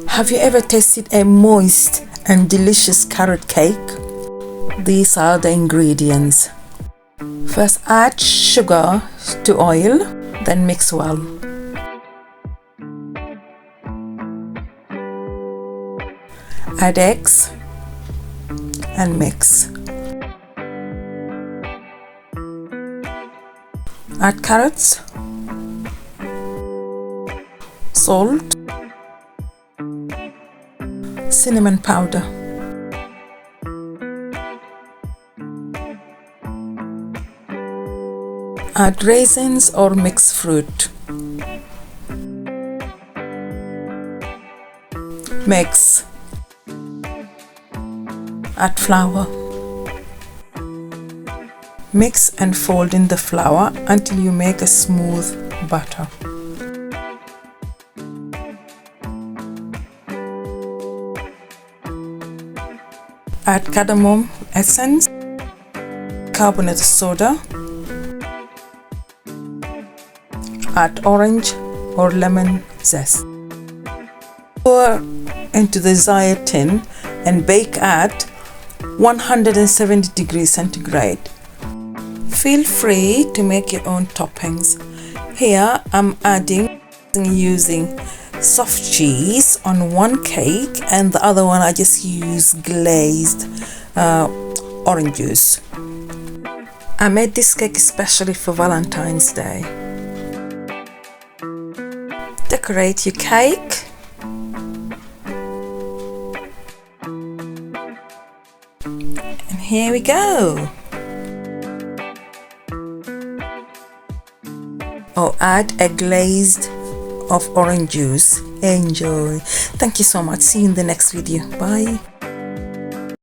Have you ever tasted a moist and delicious carrot cake? These are the ingredients. First, add sugar to oil, then mix well. Add eggs and mix. Add carrots, salt, cinnamon powder. Add raisins or mixed fruit. Mix. Add flour. Mix and fold in the flour until you make a smooth batter. Add cardamom essence, carbonate soda, add orange or lemon zest. Pour into the desired tin and bake at 170 degrees centigrade. Feel free to make your own toppings. Here I'm adding using soft cheese on one cake, and the other one I just use glazed orange juice. I made this cake especially for Valentine's Day. Decorate your cake. And here we go. Or add a glazed of orange juice. Enjoy. Thank you so much. See you in the next video. Bye.